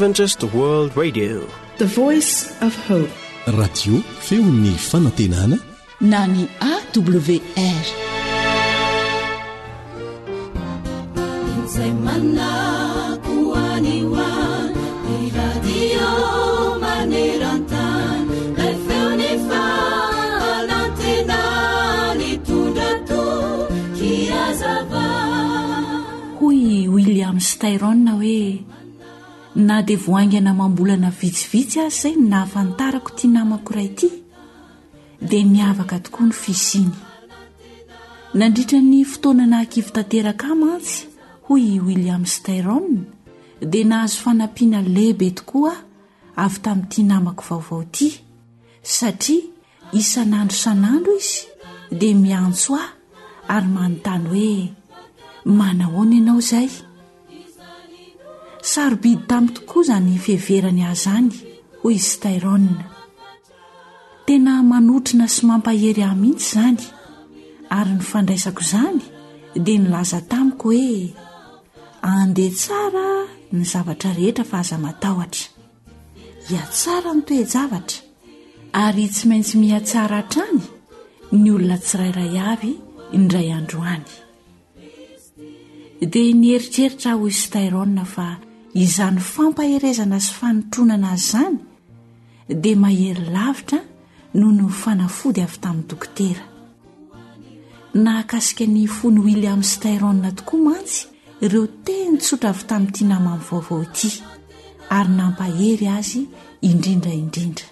Adventist World Radio, The Voice of Hope. Radio feon'ny fanantenana na ny AWR. Hoy William Styron hoe na dia voaingana mambolana vitsivitsy azy izay nahafantarako tia namako iray ity dia miavaka tokoa ny fisiny. Nandritra ny fotoana nahakivo tanteraka mantsy, hoy William Styron, dia nahazo fanampiana lehibe tokoa avy tamin'ity namako vaovao ity, satria isan'andro san'andro izy dia miantso ahy ary manontany hoe manahoana ianao izay? Sarobidy tamiko tokoa izany fiheverany azany, hoy Styron. Tena manotrina sy mampahery ahy mihitsy izany, ary ny fandraisako izany dia nilaza tamiko hoe andeha tsara ny zavatra rehetra fa aza matahotra, hiatsara ny toe-javatra, ary tsy maintsy mihatsara hatrany ny olona tsirairay avy indray andro any. Dia nieritreritra hoy Styron fa izany fampaherezana sy fanotronana azy izany dia mahery lavitra noho ny fanafody avy tamin'ny dokotera. Nahakasika ny fony William Styron tokoa mantsy ireo teny tsotra avy tamin'ity namany vaovao ity, ary nampahery azy indrindra indrindra.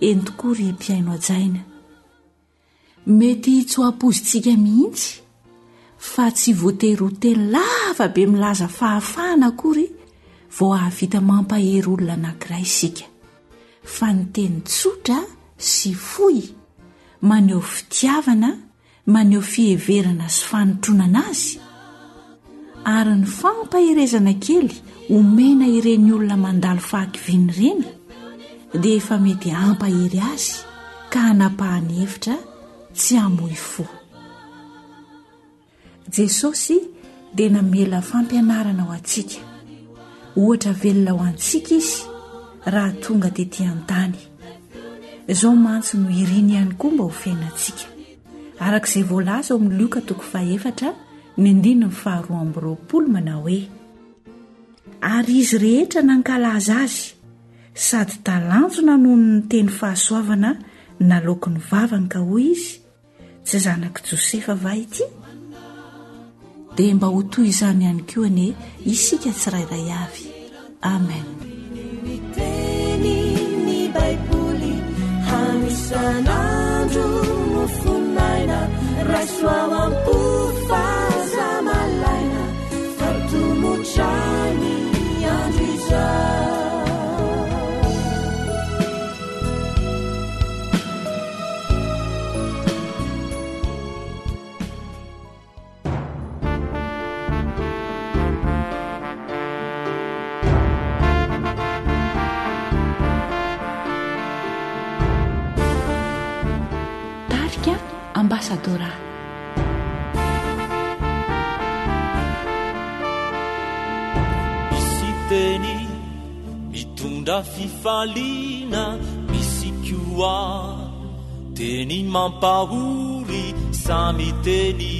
Eny tokoa ry mpiaino ajaina, mety tsy ho ampozintsika mihitsy fa tsy voatery ho teny lava be milaza fahafahana akory vao ahavita mampahery olona anankiray isika, fa ny teny tsotra sy fohy maneho fitiavana, maneho fiheverana sy fanotronana azy, ary ny fampaherezana kely omena ireny olona mandalo fahakiviany ireny dia efa mety ampahery azy ka hanapahany hevitra tsy hamoy fo. Jesosy dia namela fampianarana ho antsika, ohatra velona ho antsika izy raha tonga tetỳ an-tany. Izao mantsy no iriny ihany koa mba ho fiainantsika, arak'izay voalaza ao amin'ny Luka 4:12 manao hoe ary izy rehetra nankalaza azy sady talanjona noho ny teny fahasoavana nalaoko ny vavany ka hoy izy tsy zanaky Josefa va ity? Dia mba ho toy izany ihany koa ane isika tsirairay avy. Amen. Ny Baiboly hanisan'andro no fonaina raisoao ampofaza malaina fatomotrany andro izao. Ambassadora. Misy teny mitondra fifaliana, misy koa teny mampahory samy teny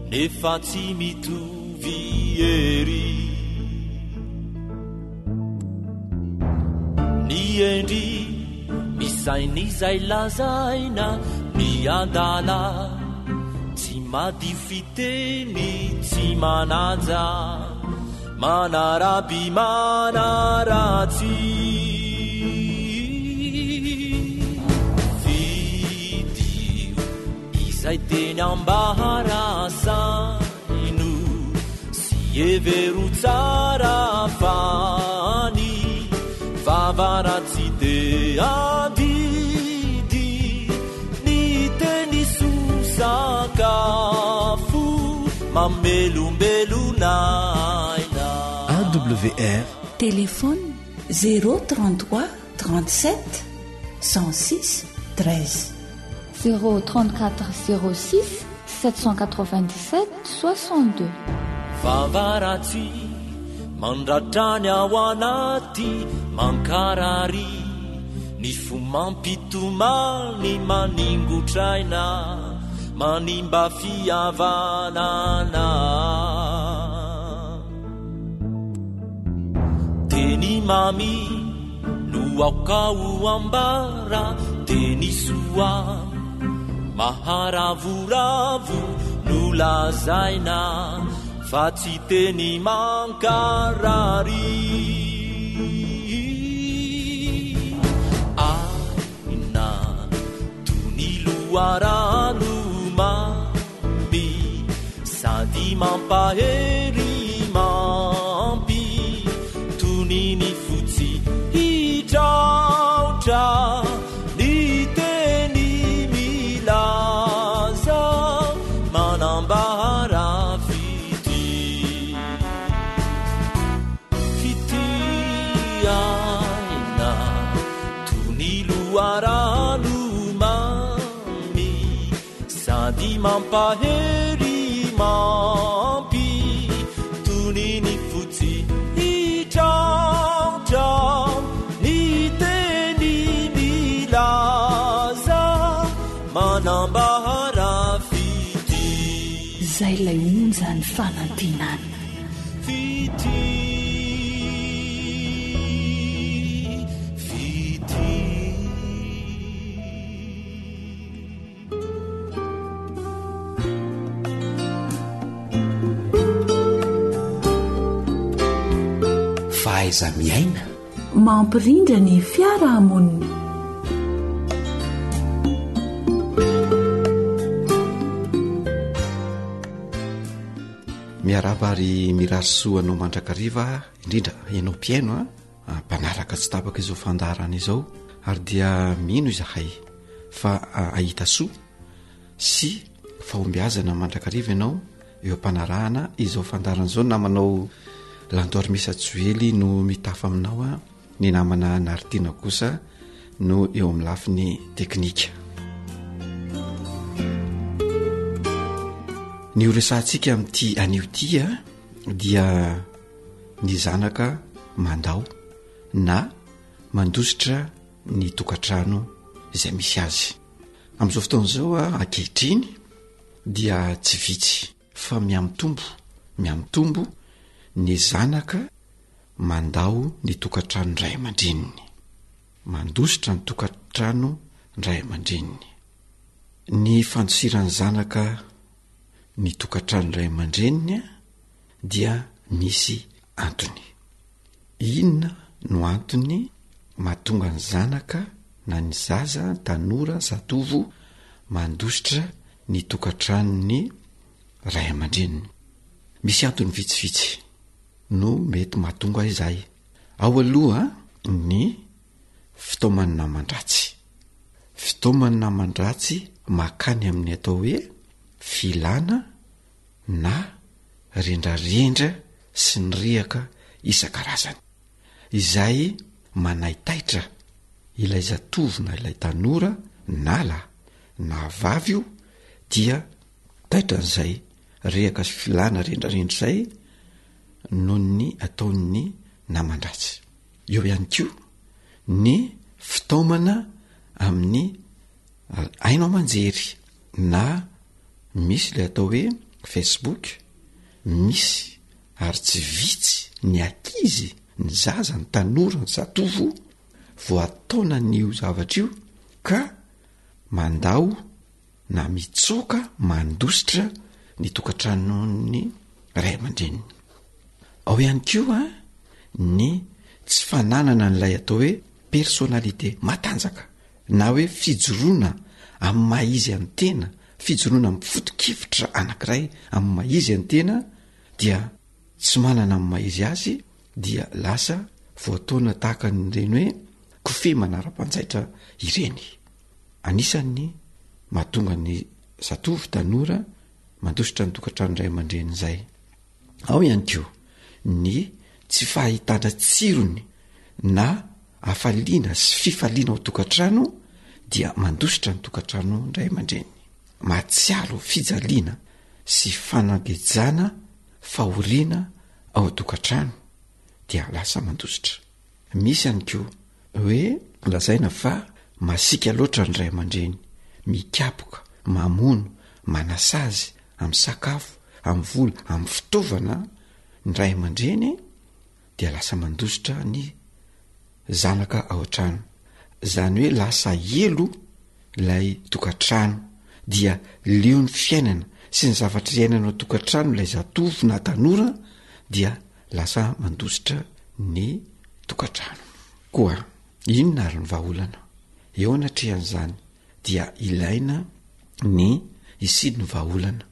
nefa tsy mitovy ery. Ny endry misainy izay lazaina ny andala tsy mady fiteny tsy manaja manaraby manaratsy fidio izay teny ambaharasaino sy evero tsara fany vavaratsy de adidy ny teny sosakafo mamelombelon'aina. AWR. Téléphone 033 37 106 13 034 06 797 62. Vavaratsy mandratrany ao anaty mankarary ny fo mampitomany maningotraina manimba fiavanana teny mami no aokao ambara teny soa maharavoravo no lazaina fa tsy teny mankarary aina tony loarano mami sady mampahery mampy tony ny fotsy hitraotra ny teny milaza manambara aina tony loarano mami sady mampahery mampy tony ny fotsy hitraotra ny teny milaza manambara fity zay lay onja ny fanantenana fity fahaiza miaina mampirindra ny fiarahamonina miarabary mirasoanao mandrakariva indrindra ianao mpiaino mpanaraka tsy tapaka izao fandarana izao ary dia mino izahay fa ahita soa sy fahombiazana mandrakariva ianao eo ampanarahana izao fandarana izao namanao lantoary misajoely no mitafa aminao ny namana naritiana kosa no eo amin'ny lafiny teknika ny oresantsika amin'ity aniotia dia ny zanaka mandao na mandositra ny tokantrano izay misy azy amin'izao fotoan'izao ankehitriny dia tsy vitsy fa miamitombo ny zanaka mandao ny tokantrano ndray aman-dreniny mandositra ny tokantrano ndray aman-dreniny ny fandosiran'ny zanaka ny tokantrano ndray aman-dreniny dia misy antony inona no antony mahatonga ny zanaka na ny zaza tanora zatovo mandositra ny tokantranony ray aman-dreniny misy antony vitsivitsy no mety mahatonga izay ao aloha ny fitaomany namandratsy makany amin'ny atao hoe filana na rendrarendra sy ny riaka isan-karazany izay manaitaitra ilay zatovo na ilay tanora na lahy na vavy io dia taitra n'izay riaka sy filana rendrarendra izay noho ny ataon'ny namandratsy eo ihany koa ny fitaomana amin'ny ainao manjery na misy ilay atao hoe Facebook misy ary tsy vitsy ny ankizy ny zaza ny tanora ny zatovo voataona n'io zavatra io ka mandao na mitsoka mandositra ny tokantranony ray aman-dreniny ao ihany koa ny tsy fananana n'ilay atao hoe personnalité matanjaka na hoe fijoroana amin'ny maizy amin'ny tena fijoroana amin'ny foto-kevitra anankiray amin'ny maizy amin'ny tena dia tsy manana amin'ny maizy azy dia lasa voataona tahaka n'ireny hoe kofe manara-panjaitra ireny anisan'ny mahatonga ny zatovo tanora mandositra ny tokantrano ray aman-dreny izay ao ihany koa ny tsy fahitana tsirony na afaliana sy fifaliana ao tokantrano dia mandositra ny tokantrano ray aman-dreny matsialo fijaliana sy fanangejana fahoriana ao tokantrano dia lasa mandositra. Misy ihany koa hoe lazaina fa masika loatra ny ray aman-dreny, mikapoka, mamono, manasazy amin'ny sakafo, amin'ny vola, amin'ny fitaovana ny ray aman-dreny dia lasa mandositra ny zanaka ao an-trano. Zany hoe lasa elo ilay tokantrano, dia leo ny fiainana sy ny zavatra iainana ao tokantrano ilay zatovo na tanora dia lasa mandositra ny tokantrano. Koa inona ary ny vahaolana? Eo anatrehan'izany dia ilaina ny isidy ny vahaolana.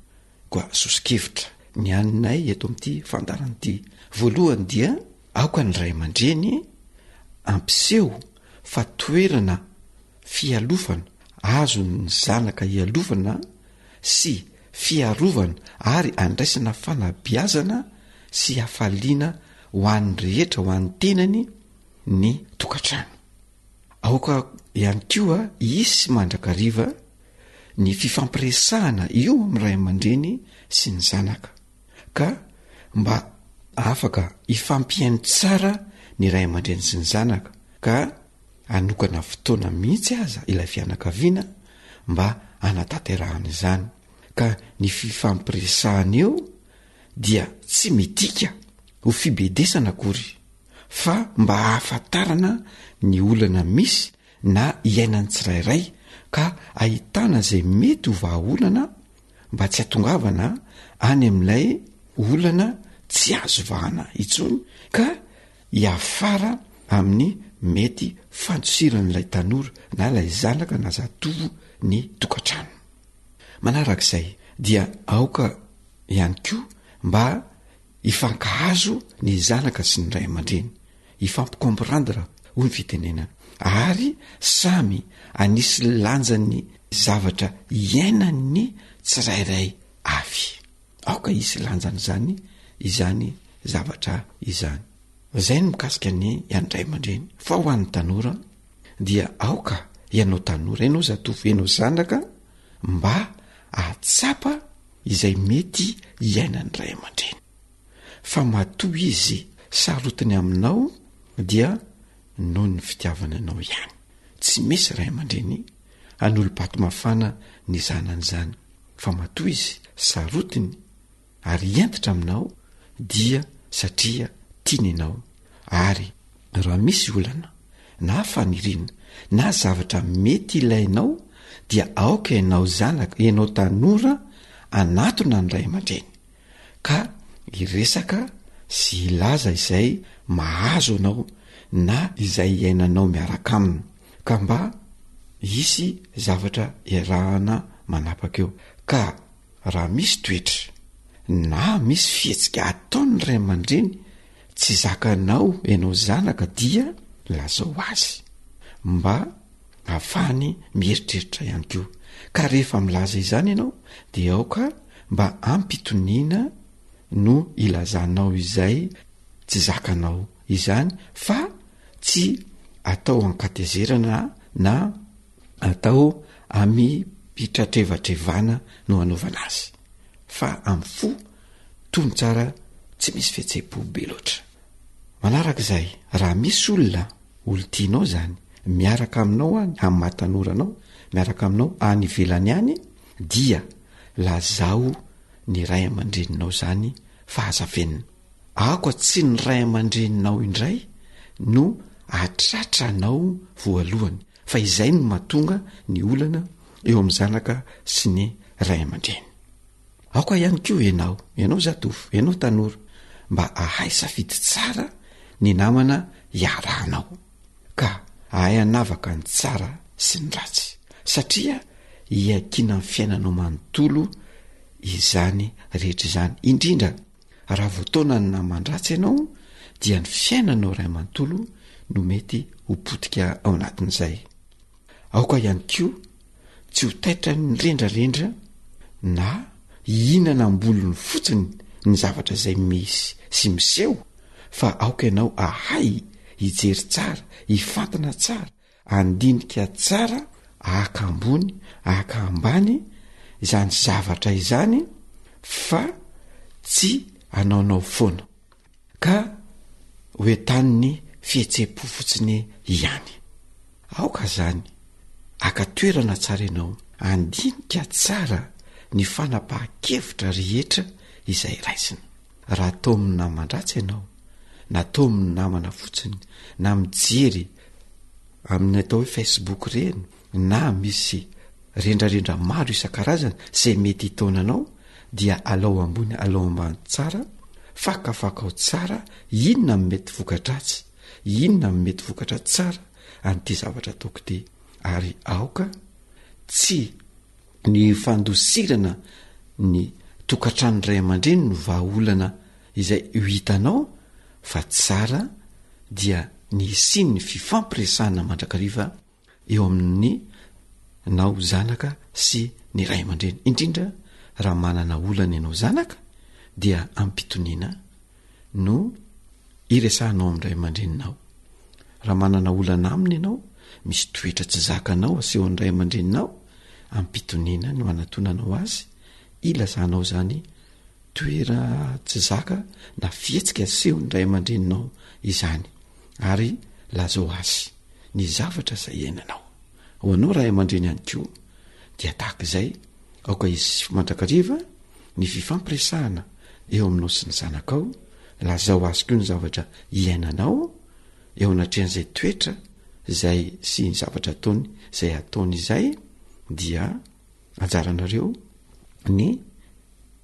Koa sosikevitra ny aninay eto amin'ity fandaran'ity. Voalohany dia aoka ny ray aman-dreny ampiseho fa toerana fialofana azo ny zanaka hialofana sy fiarovana ary andraisana fanabiazana sy hafaliana ho an'ny rehetra, ho an'ny tenany ny tokantrano. Aoka ihany koa isy mandrakariva ny fifampiresahana io amin'ny ray aman-dreny sy ny zanaka, ka mba afaka ifampiainy tsara ny ray aman-dreny sy ny zanaka, ka anokana fotoana mihitsy aza ilay fianakaviana mba anatanterahana izany. Ka ny fifampiresahana eo dia tsy midika ho fibedesana akory, fa mba hahafantarana ny olana misy na iainany tsirairay, ka ahitana izay mety ho vahaolana mba tsy hatongavana any amin'ilay olana tsy azo vahana itsony, ka hiafara amin'ny mety fandosiran'ilay tanora na ilay zanaka na zatovo ny tokantrano. Manarak'izay dia aoka ihany koa mba ifankahazo ny zanaka sy ny ray aman-dreny, ifampikomprandra ho ny fitenenana, ary samy anisy lanjany zavatra iainany tsirairay avy. Aoka isy lanjany izany zavatra izany. Zay no mikasika ny ian'ny ray aman-dreny. Fa ho an'ny tanora dia aoka ianao tanora, ianao zatovo, ianao zanaka, mba ahatsapa izay mety iainany ray aman-dreny. Fa matoa izy sarotiny aminao dia noho ny fitiavana anao ihany. Tsy misy ray aman-dreny an'olo-bato mafana ny zanany zany, fa matoa izy sarotiny ary entitra aminao dia satria tiany ianao. Ary raha misy olana na faniriana na zavatra mety ilainao dia aoka ianao zanaka, ianao tanora anatona ny ray aman-dreny, ka iresaka sy ilaza izay mahazo anao na izay iainanao miaraka aminy, ka mba isy zavatra iarahana manapaka eo. Ka raha misy toetra na misy fihetsika ataon'ny ray aman-dreny tsy zakanao ianao zanaka dia lazao azy mba ahafahany mieritreritra ihany koa. Ka rehefa milaza izany ianao dia aoka mba ampitoniana no ilazanao izay tsy zakanao izany, fa tsy atao ankatezerana na atao amipitratrevatrevana no anaovana azy, fa amin'ny fo tony tsara, tsy misy fihetseham-po be loatra. Manarak'izay, raha misy olona tianao zany miaraka aminao any amin'ny mahatanoranao, miaraka aminao any ivelany any, dia lazao ny ray aman-dreninao zany fa hazavenina. Aoka tsy ny ray aman-dreninao indray no atratranao voalohany, fa izay no mahatonga ny olana eo amin'ny zanaka sy ny ray aman-dreny. Aoka ihany koa ianao zatovo, ianao tanora, mba ahay safidy tsara ny namana iarahanao, ka ahay anavaka ny tsara sy ny ratsy, satria hiakina ny fiainanao manontolo izany rehetra izany. Indrindra raha voataona ny naman-dratsy ianao dia ny fiainanao ray manontolo no mety hopotika ao anatin'izay. Aoka ihany koa tsy ho taitra ny rendrarendra na hihinana ambolony fotsiny ny zavatra izay misy sy miseho, fa aoka ianao ahay hijery tsara, hifantana tsara, andinika tsara, ahaka ambony, ahaka ambany izany zavatra izany, fa tsy anaonao foana, ka hoentaniny fihetse-po fotsiny ihany. Aoka zany akatoerana tsara ianao andinika tsara ny fanapaha-kevitra rehetra izay raisina. Raha tao amin'ny namandratsy ianao na tao amin'ny namana fotsiny na mijery amin'ny atao hoe Facebook reny na misy rendrarendra maro isan-karazana izay mety hitaonanao dia alao ambony alao ambany tsara, fakafakao tsara, inona ny mety vokadratsy, inona ny mety vokatra tsara an'ity zavatra ataoko ity. Ary aoka tsy ny fandosirana ny tokantrano ray aman-dreny no vahaolana izay hitanao, fa tsara dia ny isiny ny fifampiresahana mandrakariva eo amin'ny nao zanaka sy ny ray aman-dreny. Indrindra raha manana olana ianao zanaka dia ampitoniana no iresahanao amin'ny ray aman-dreninao. Raha manana olana aminy ianao, misy toetra tsy zakanao aseho an'ny ray aman-dreninao, ampitoniana no anatonanao azy, ilazanao zany toera tsy zaka na fihetsika aseho ny ray aman-dreninao izany, ary lazao azy ny zavatra izay iainanao. Ho anao ray aman-dreny ihany koa dia tahaka izay, aoka izy mandrakariva ny fifampiresahana eo aminao sy ny zanakao, lazao azy koa ny zavatra iainanao eo anatrehan'izay toetra izay sy ny zavatra ataony izay ataony izay, dia anjaranareo ny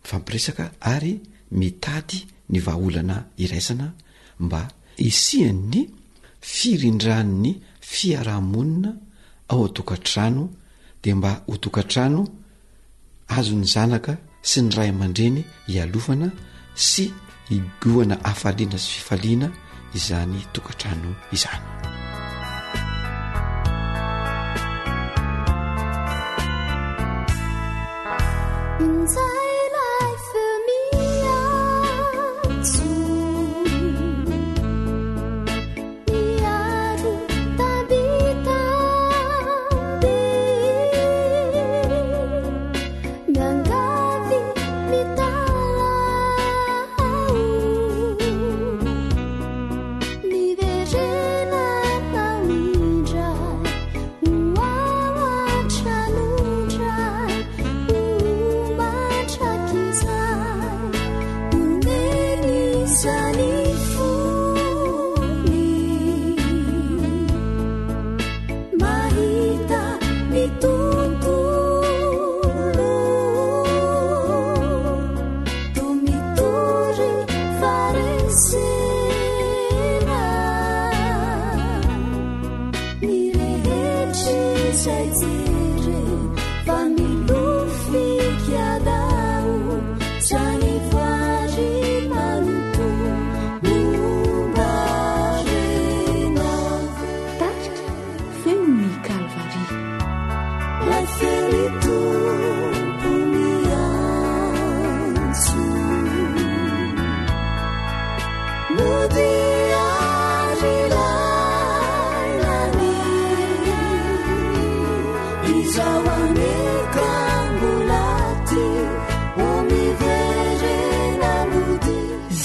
fampiresaka ary mitady ny vahaolana iraisana mba isian'ny firindran'ny fiarahamonina ao atokantrano, dia mba ho tokantrano azony zanaka sy ny ray aman-dreny hialofana sy higoana hafaliana sy fifaliana izany tokantrano izany.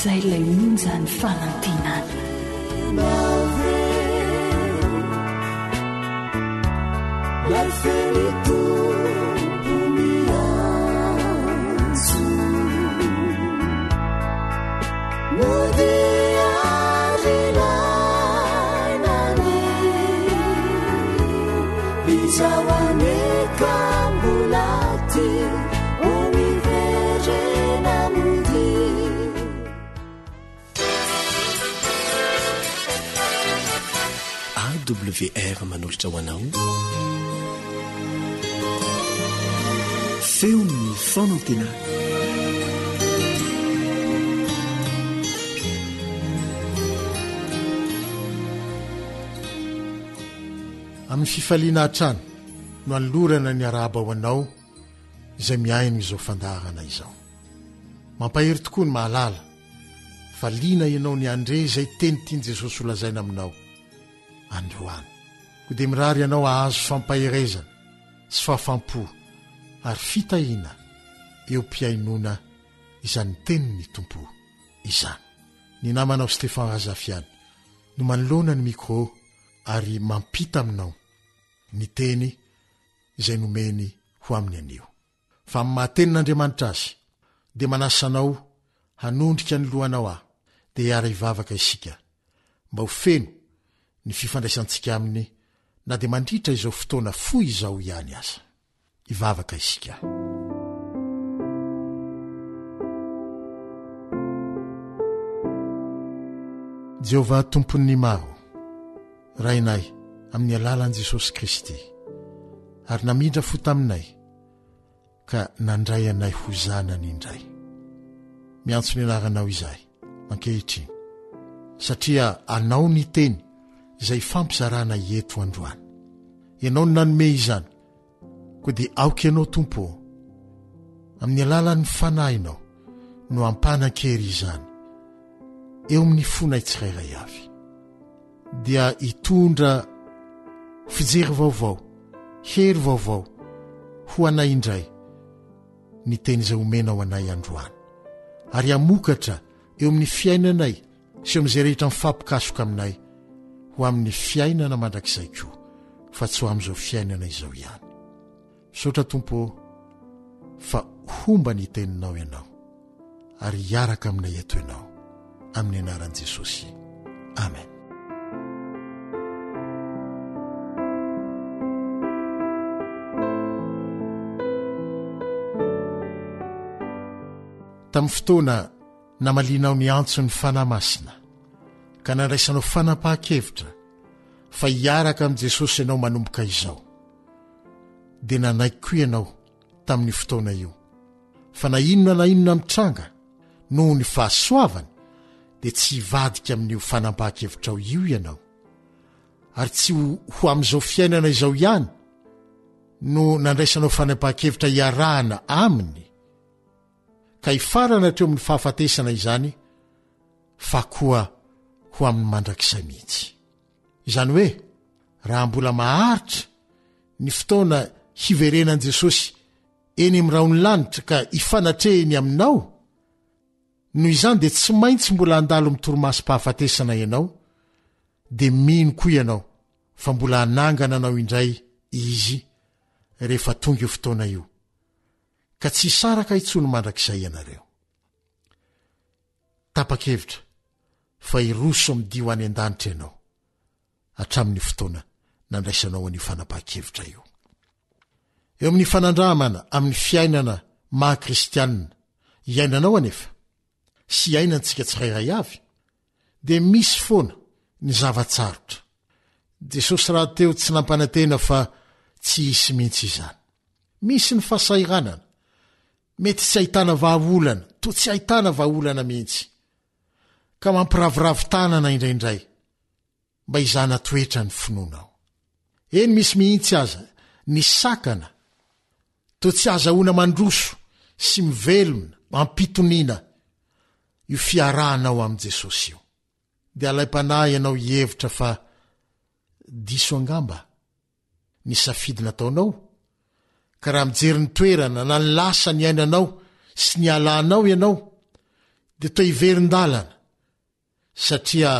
Zay lay monjany fanantenana. WR manolotra ho anao feon'ny fanantenana. Amin'ny fifaliana hatrany no alorana ny araba ho anao izay miaino izao fandarana izao. Mampahery tokoa ny mahalala fa liana ianao ny andre izay teny tiany Jesosy holazaina aminao. Androany ko dia mirary ianao ahazo fampaherezana sy fahafampo ary fitahiana eo mpiainona izany teniny tompo izany. Ny namanao Stefan Razafiany no manoloana ny mikro ary mampita aminao ny teny izay nomeny ho amin'ny anio. Fa amin'ny mahatenin'Andriamanitra azy dia manasanao hanondrika ny lohanao dia hiara hivavaka isika mba ho feno ny fifandraisantsika aminy na dia mandritra izao fotoana foy izao ihany aza. Hivavaka isika. Jehovah tompon'ny maro, rainay amin'ny alalan'i Jesosy Kristy, ary namindra fo taminay ka nandray anay ho zanany indray. Miantso ny anaranao izay ankehitriny, satria anao ny teny izay fampizarana eto androany. Ianao no nanome izany, koa dia aoka ianao Tompo, amin'ny alalan'ny fanahinao no ampanan-kery izany eo amin'ny fonay tsirairay avy, dia hitondra fijery vaovao, hery vaovao ho anay indray ny teny izay omenao anay androany, ary amokatra eo amin'ny fiainanay sy eo amin'izay rehetra mifampikasoka aminay ho amin'ny fiainana mandrakizay koa, fa tsy ho amin'izao fiainana izao ihany. Misaotra Tompo fa homba ny teninao ianao ary hiaraka aminay eto ianao amin'ny anaran'i Jesosy. Amen. Tamin'ny fotoana namalinao ny antso ny fanahy masina ka nandraisanao fanapahan-kevitra fa hiaraka amin'i Jesosy ianao manomboka izao, dia nanaiky koa ianao tamin'ny fotoana io, fa na inona mitranga noho ny fahasoavany dia tsy hivadika amin'io fanapahan-kevitrao io ianao, ary tsy ho amin'izao fiainana izao ihany no nandraisanao fanapahan-kevitra hiarahana aminy ka hifarana hatreo amin'ny fahafatesana izany, fa koa ho amin'ny mandrakizay mihitsy. Izany hoe, raha mbola maharitra ny fotoana hiverenan'i Jesosy eny amin'ny raony lanitra ka hifanatreheny aminao, noho izany dia tsy maintsy mbola handalo amin'ny torimasom-pahafatesana ianao, dia mino koa ianao fa mbola hanangana anao indray izy rehefa tonga io fotoana io, ka tsy saraka itsony mandrakizay ianareo. Tapa-kevitra fa hiroso amidio any an-danitra ianao hatramin'ny fotoana nandraisanao an'io fanapahan-kevitra io. Eo amin'ny fanandramana amin'ny fiainana maha-kristianina iainanao anefa sy iainantsika tsirairay avy, dia misy foana ny zavatsarotra. Jesosy raha teo tsy nampanantena fa tsy hisy mihitsy izany. Misy ny fasairanana, mety tsy ahitana vahaolana, to tsy ahitana vahaolana mihitsy, ka mampiravoravo tanana indraindray mba izana toetra ny finoanao. Eny misy mihitsy aza ny sakana, to tsy azahoana mandroso sy mivelona mampitoniana io fiarahanao amin'i Jesosy io. Dia alay-panahy ianao hihevitra fa diso angamba ny safidy nataonao, ka raha mijery ny toerana na ny lasa ny ainanao sy ny alanao ianao, dia toa hiverin-dalana, satria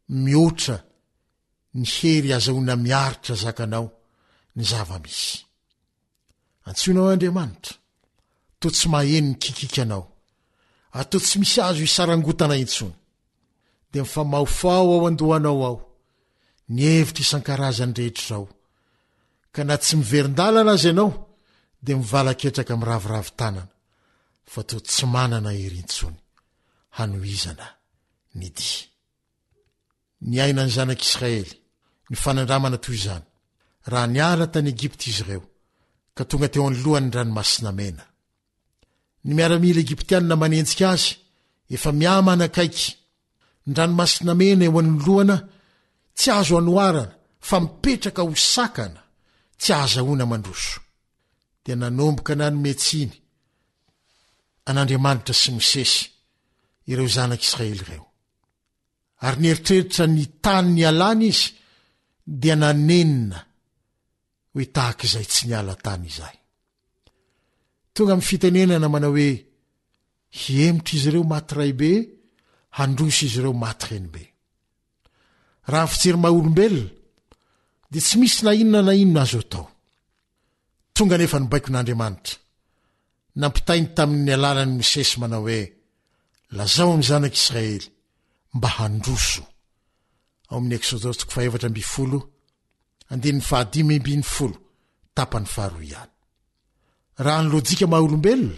mihoatra ny hery azahoana miaritra zakanao ny zava-misy. Antsoinao Andriamanitra, to tsy maheno ny kikikanao, ato tsy misy azo hisarangotana intsony, dia mifamaofao ao andohanao ao ny hevitra isan-karazany rehetrao, ka na tsy miverin-dalana azy ianao dia mivalaketraka miravoravo tanana, fa to tsy manana hery intsony hanohizana ny dia. Ny ainan'ny zanak'Israely ny fanandramana toy izany, raha niala tany Egipta izy ireo ka tonga teo anoloan'ny ranomasina mena. Ny miaramila Egiptianina manenjika azy efa miamana akaiky, ny ranomasina mena eo anoloana tsy azo anoarana fa mipetraka ho sakana, tsy azahoana mandroso. Dia nanomboka nanometsiny an'Andriamanitra sy Mosesy ireo zanak'Israely ireo, ary nieritreritra ny tany ny alana izy, dia nanenina hoe tahaka izay tsy niala tany izay. Tonga amin'ny fitenenana manao hoe hiemotra izy ireo maty ray be, handroso izy ireo maty reny be. raha fijery maha-olombelona dia tsy misy na inona azo atao. Tonga nefa nibaiko n'Andriamanitra nampitainy tamin'ny alalany Mosesy manao hoe lazao amin'ny zanak'Israely mba handroso ao amin'ny Exodosy 4:15 tapany 2 ihany. Raha ny lojika maha-olombelona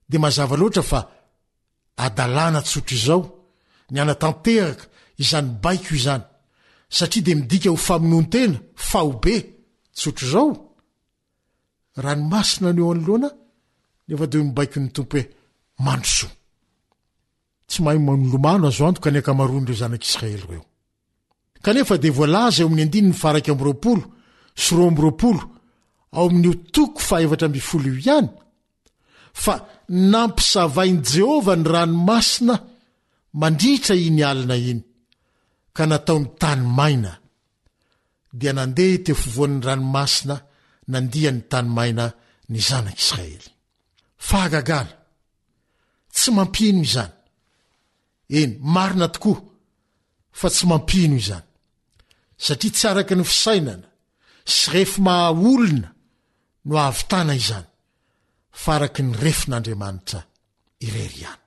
dia mazava loatra fa adalàna tsotro izao ny anatanteraka izany baiko izany, satria dia midika ho famonoan-tena faobe tsotro izao. Ranomasina ny eo anoloana nefa dia mibaiko ny tompo hoe mandroso. Tsy mahay manolomano azo anto ka ny akamaroan'ireo zanak'Israely ireo. Kanefa dia voalaza eo amin'ny 9:20 sy 20 ao amin'io toko 4:20 io ihany fa nampisavainy Jehova ny ranomasina mandritra iny alina iny ka nataony tany maina, dia nandeha teo fovoan'ny ranomasina nandia ny tany maina ny zanak'Israely. Fahagagana, tsy mampino izany. Eny, marina tokoa fa tsy mampino izany, satria tsy araka ny fisainana sy refo maha-olona no ahavitana izany, fa araka ny refin'Andriamanitra irery ihany.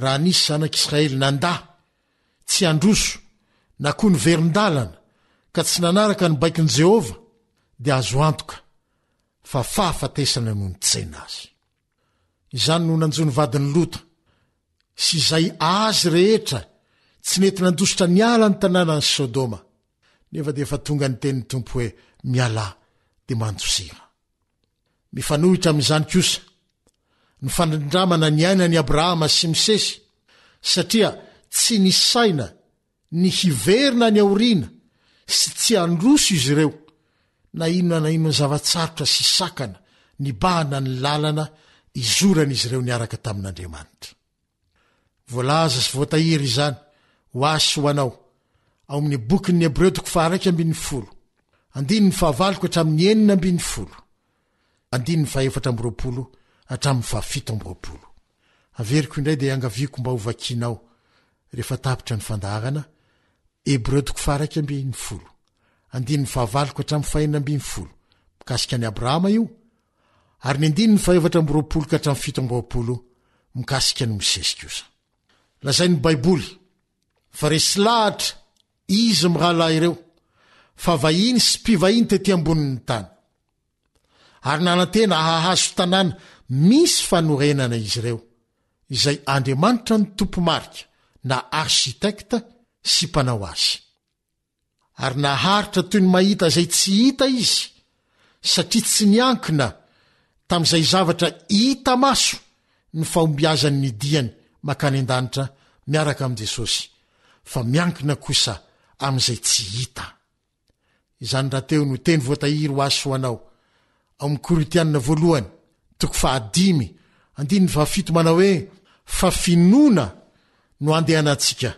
Raha nisy zanak'Israely nandà tsy androso na koa ny verin-dalana ka tsy nanaraka ny baikon'i Jehova, dia azo antoka fa fahafatesana no nitsena azy. Izany no nanjony vadiny Lota sy izay azy rehetra tsy nety nandositra ny ala ny tanànany Sodoma, nefa dia efa tonga ny tenin'ny Tompo hoe miala dia mandosira. Mifanohitra amin'izany kosa ny fanindramana ny ainany Abrahama sy Mosesy, satria tsy nisaina ny hiverina ny aoriana sy tsy androso izy ireo na inona zavatsarotra sy sakana nibahana ny lalana izoran'izy ireo niaraka tamin'Andriamanitra. Voalaza sy voatahiry izany ho asy ho anao ao amin'ny bokin'ny Hebreo 9:20, 9:20 17. Averiko indray dia angaviko mba ho vakianao rehefa tapitra ny fandaharana. Hebreo 9:20, 17 mikasika ny Abrahama io, ary ny 17 mikasika ny Mosesy kosa. Lazai ny Baiboly fa resy lahatra izy mirahalay ireo fa vahiny sy mpivahiny tetỳ ambonin'ny tany, ary nanantena hahazo tanàna misy fanorenana izy ireo, izay Andriamanitra ny tompo marika na arsitekta sy mpanao azy. Ary naharitra toy ny mahita izay tsy hita izy, satria tsy niankina tamin'izay zavatra hita maso ny fahombiazan'ny diany makany an-danitra miaraka amin'i Jesosy, fa miankina kosa amin'izay tsy hita. Izany raha teo no teny voatahiry ho aso ho anao ao amin'ny Korintianina 1:5-7 manao hoe fa finoana no andehanantsika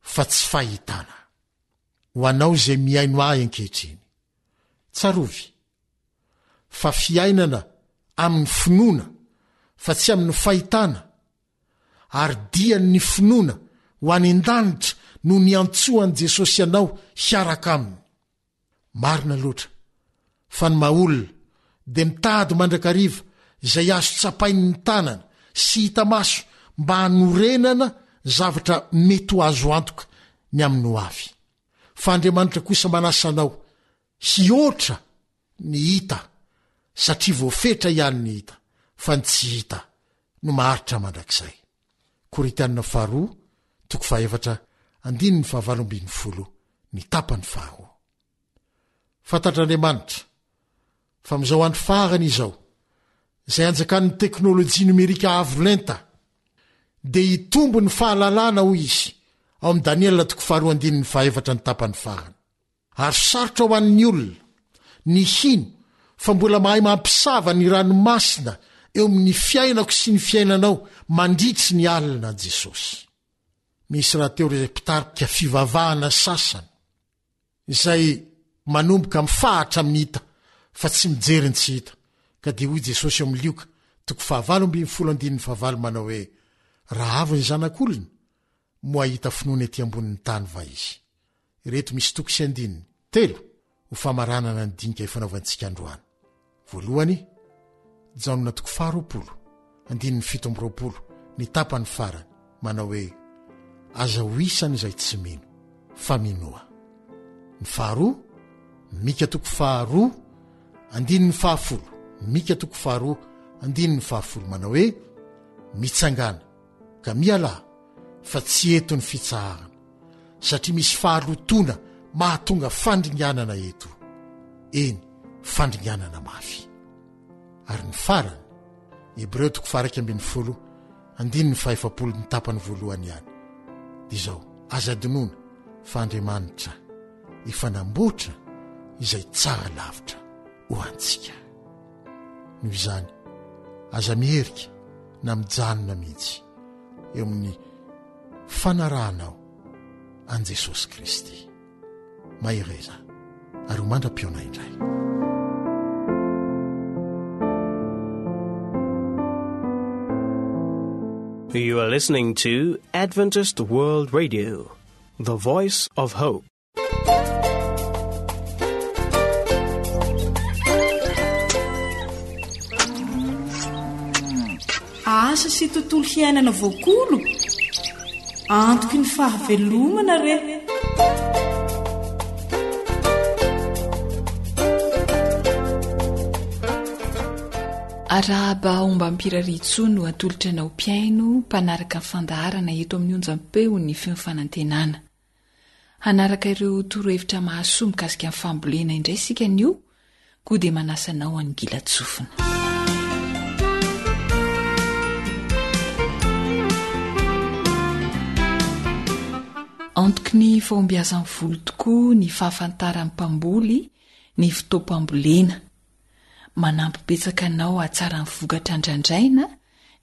fa tsy fahitana. Ho anao izay miaino ahy ankehitriny, tsarovy fa fiainana amin'ny finoana fa tsy amin'ny fahitana, ary diany ny finoana ho any an-danitra no niantsoan'i Jesosy ianao hiaraka aminy. Marina loatra fa ny maha-olona dia mitady mandrakariva izay azo tsapainy ny tanana sy hita maso mba hanorenana zavatra mety ho azo antoka ny amin'ny ho avy. Fa Andriamanitra kosa manasanao hiotra ny hita, satria voafetra ihany ny hita fa ny tsy hita no maharitra mandrakizay. Korintianina 2:4-5 ny tapany 5. Fantatr'Andriamanitra fa amin'izao andro farany izao izay anjakan'ny teknôlôjia nomerika avo lenta dia hitombo ny fahalalana ho izy ao amin'ny Daniel 2:5 ny tapany farany. Ary sarotra ho an'ny olona ny hino fa mbola mahay mampisava ny ranomasina eo amin'ny fiainako sy ny fiainanao mandritry ny alina Jesosy. Misy raha teo izay mpitarika fivavahana sasany izay manomboka mifahatra amin'ny hita fa tsy mijery ny tsy hita, ka dia hoy Jesosy eo amin'ny Lioka 5:7 manao hoe raha avy ny zanak'olona moa hahita finoana ety ambonin'ny tany va izy. ireto misy toko sy andininy 3 ho famaranana ny dinika ifanaovantsika androany. Voalohany, janona toko 20, andininy 17, ny tapany farany, manao hoe aza ho isany izay tsy mino fa minoa. Ny faharoa, mika toko 2, andininy 10, mika toko 2, andininy 10, manao hoe mitsangana ka miala fa tsy eto ny fitsahana, satria misy fahalotona mahatonga fandringanana eto, eny fandringanana mafy. Ary ny farany, Hebreo toko 12, andininy 17, ny tapany voalohany ihany, dia izao azadinoana fa Andriamanitra efa namboatra izay tsara lavitra ho antsika. Noho izany aza miherika na mijanona mihitsy eo amin'ny fanarahanao an Jesosy Kristy. Mahireza ary ho mandra-piona indray. You are listening to Adventist World Radio, the voice of hope. Asa sy tontolo hiainana voakolo, antoky ny fahavelomana re. Arahaba ombam-piraritso no atolotra anao mpiaino mpanaraka fandaharana eto amin'ny onjam-peo ny fifanantenana. Hanaraka ireo torohevitra mahasoa mikasika amin'ny fambolena indray sika nio, koa dia manasanao angila tsofina. Antoky ny fahombiazan'ny volo tokoa ny fahafantaran'ny mpamboly ny fotoam-pambolena. Manampy betsaka anao atsara ny vokatra andrandraina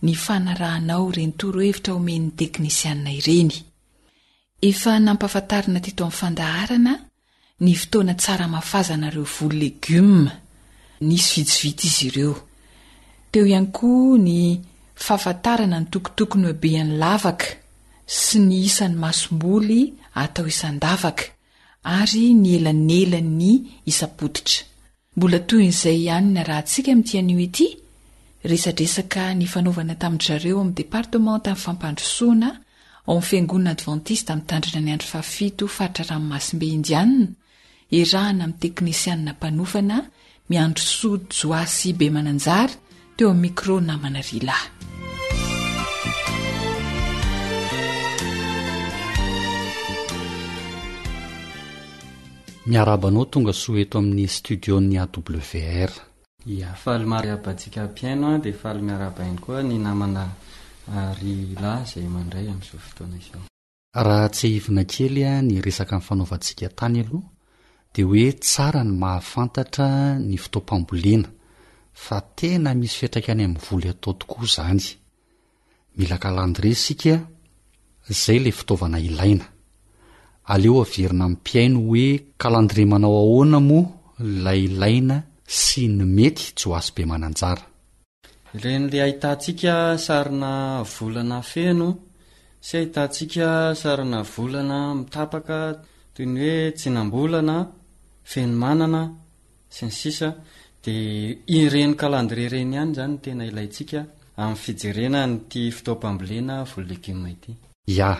ny fanarahanao ireny torohevitra omen'ny teknisianina ireny. Efa nampahafantarina teto amin'ny fandaharana ny fotoana tsara mafazana ireo volo legioma, nisy vitsivitsy izy ireo. Teo ihany koa ny fahafantarana ny tokotokony habean'ny lavaka sy ny isan'ny masomboly atao isan-davaka ary ny elanelan'ny isapotitra. Mbola toy izay ihany ny rahantsika amin'ity anio ity, resadresaka ny fanaovana tamin-drareo amin'ny departemanta amin'ny fampandrosoana ao amin'ny fiangonana adventista amin'ny tandrina ny andro 7 faritra Ranomasimbe Indianina, irahana amin'ny teknisianina mpanofana miandro sody Joasy be mananjara teo amin'ny micro namana Rila. Miarabanao tonga soa eto amin'ny studion'ny AWR. Faly mariabantsika piaino dia faly miaraba ihany koa ny namana Rila izay mandray amin'izao fotoana izao. Raha tsy hivina kely ny resaka amin'ny fanaovantsika tany aloha, dia hoe tsara ny mahafantatra ny fotoam-pambolena, fa tena misy fiantraikany amin'ny voly atao tokoa izany. Mila kalandre isika izay ilay fitaovana ilaina. Aleo averina amin'ny mpiaino hoe kalandre manao ahoana moa ilay ilaina sy ny mety Joasy be mananjara. Ireny le ahitantsika sarina volana feno, sy ahitantsika sarina volana mitapaka toy ny hoe tsinambolana, fenomanana sy ny sisa, dia ireny kalandre ireny ihany izany tena ilaitsika amin'ny fijerena nyity fotoam-pambolena volo legioma ity. Ya,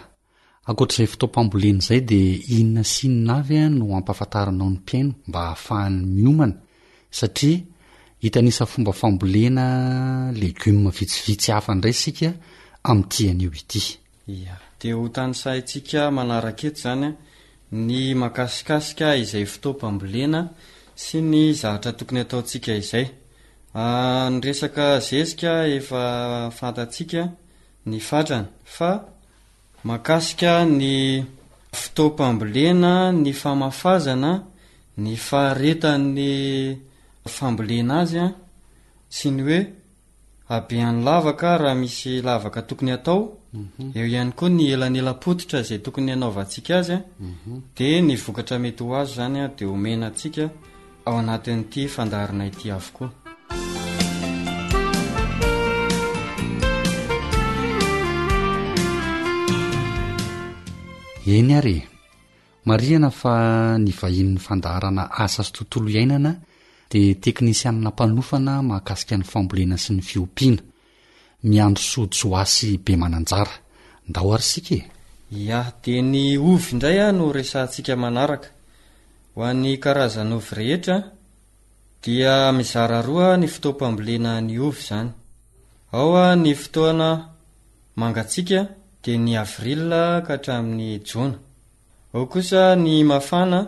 ankoatr'izay fotoam-pambolena izay dia inona sy inona avy no ampahafantaranao ny mpiaino mba ahafahany miomana, satria hitanisa fomba fambolena legioma vitsivitsy hafa indray sika amin'ity anio ity. Ya, dia ho tanisahintsika manaraka eto izany ny makasikasika izay fotoam-pambolena sy ny zavatra tokony ataontsika izay. Ny resaka zezika efa fantatsika ny fatrana, fa makasika ny fotoam-pambolena, ny famafazana, ny faharetan'ny fambolena azy sy ny hoe abean'ny lavaka raha misy lavaka tokony atao, eo ihany koa ny elanela-potitra izay tokony hanaovantsika azy, dia ny vokatra mety ho azo izany dia omena antsika ao anatin'ity fandaharana ity avokoa. Eny ary, marihana fa ny vahin'ny fandaharana asa sy tontolo iainana dia teknisianina mpanofana mahakasika ny fambolena sy ny fiompiana miandro sodso asy be mananjara ndao ary sika ia dia ny ovy indray a no resantsika manaraka ho an'ny karazana ovy rehetra dia mizara roa ny fotoam-pambolena ny ovy izany ao a ny fotoana mangatsika dia ny avrila ka hatramin'ny jona ao kosa ny mafana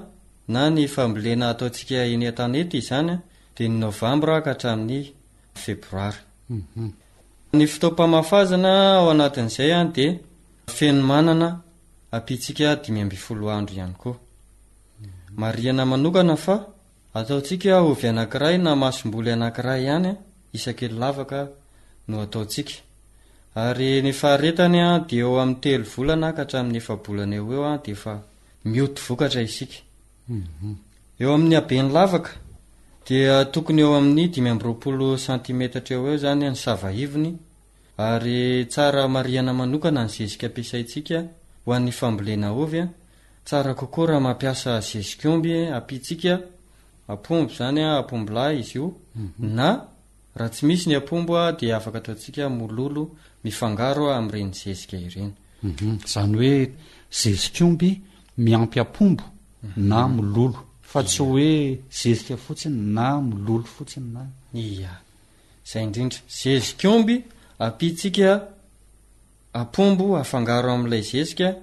na ny fambolena ataontsika eny an-tanety izany dia ny novambra ka hatramin'ny febroary ny fotoam-pamafazana ao anatin'izay a dia feno manana apitsika 12 andro ihany koa marihana manokana fa ataontsika ovy anankiray na masomboly anankiray ihany isaky ny lavaka no ataontsika ary ny faharetany a dia eo amin'ny 3 volana ka hatramin'ny 9 volana eo a dia efa mioty vokatra isika eo amin'ny habeny lavaka dia tokony eo amin'ny 5 centimetatra eo zany ny savaivony ary tsara marihana manokana ny zezika ampiasaintsika ho an'ny fambolena ovy a tsara kokoa raha mampiasa zezikomby apitsika apombo zany a apombo lahy izy io na raha tsy misy ny apombo a dia afaka ataontsika mololo mifangaro amin'ireny zezika ireny zany hoe zezikomby miampy apombo na mololo fa tsy hoe zezika fotsiny na mololo fotsiny na ia zay indrindra zezikomby apitsika apombo afangaro amin'ilay zezika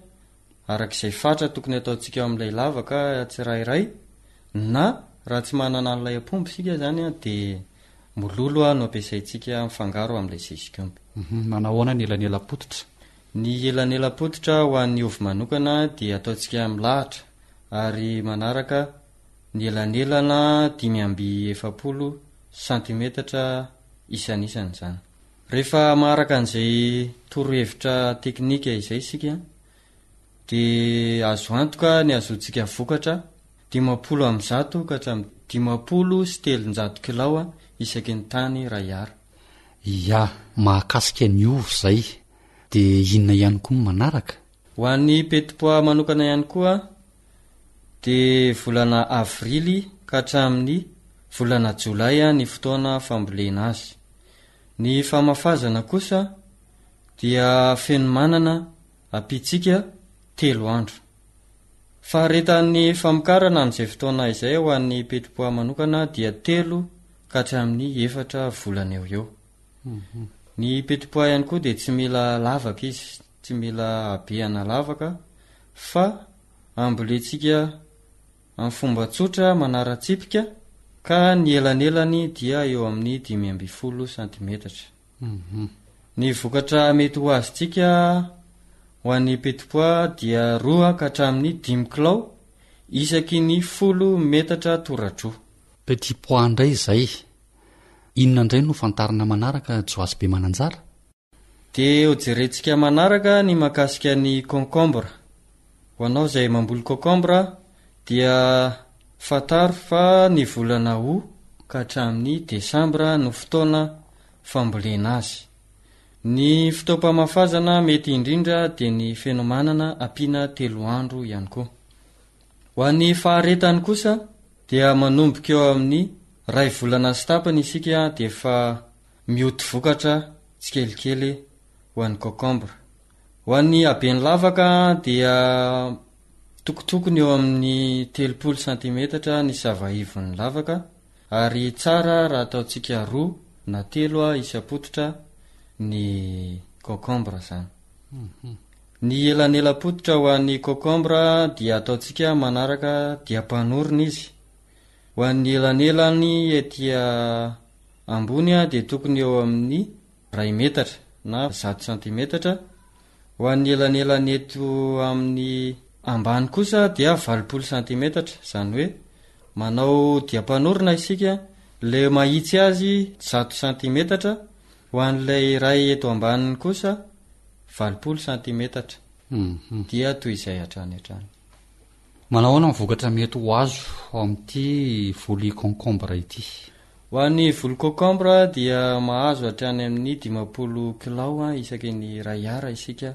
arak'izay fatra tokony ataontsika amin'ilay lavaka tsirairay na raha tsy manana an'ilay apombo sika zany a dia mololo a no ampiasaintsika mifangaro amin'ilay zezikomby manahoana ny elanelapototra ny elanelapototra ho an'ny ovy manokana dia ataontsika milahatra ary manaraka ny elanelana 570 centimetatra isan'isany zany rehefa maharaka an'izay torohevitra teknika izay sika dia azo antoka ny azontsika vokatra 50 ka hatramin'ny 50 kilao isaky ny tany rayara ia mahakasika ny ovy izay dia inona ihany koa ny manaraka ho an'ny petipoa manokana ihany koa dia volana avrily ka hatramin'ny volana jolay ny fotoana fambolena azy ny famafazana kosa dia feno manana apitsika 3 andro faharetan'ny famokarana amin'izay fotoana izay ho an'ny petipoa manokana dia 3 ka hatramin'ny 4 volana eo ny petipoa ihany koa dia tsy mila lavaka izy tsy mila abeana lavaka fa amboletsika amin'ny fomba tsotra manara-tsipika ka ny elanelany dia eo amin'ny 5 centimetatra ny vokatra mety ho azontsika ho an'ny petipoa dia 2 ka hatramin'ny 5 kilao isaky ny 10 metatra toradroa petipoa indray izay inona indray no fantarina manaraka joasy be mananjara dia hojerentsika manaraka ny mahakasika ny concombre ho anao izay mamboly concombre dia fantaro fa ny volana ho ka hatramin'ny desambra no fotoana fambolena azy ny fotoam-pamafazana mety indrindra dia ny fenomanana ampiana 3 andro ihany koa ho an'ny faharetany kosa dia manomboka eo amin'ny 2 volana sy tapany isika dia fa mioty vokatra tsikelikely ho an'ny concombre ho an'ny habeny lavaka dia tokotokony eo amin'ny 30 centimetatra ny savaivon'ny lavaka ary tsara raha ataontsika 2 na 3 isapototra ny concombre zany ny elanelapototra ho an'ny concombre dia ataontsika manaraka diampanorina izy ho an'ny elanelany etya ambony dia tokony eo amin'ny 2 metatra na 100 centimetatra ho an'ny elanelany eto amin'ny ambany kosa dia 20 centimetatra zany hoe manao diampanorina isika le mahitsy azy 100 centimetatra ho an'ilay ray eto ambaniny kosa 20 centimetatra dia toy izay hatrany hatrany manahoana ny vokatra mety ho azo ao amin'ity voly concombre ity ho an'ny voly concombre dia mahazo hatrany amin'ny 50 kilao isaky ny ray ara isika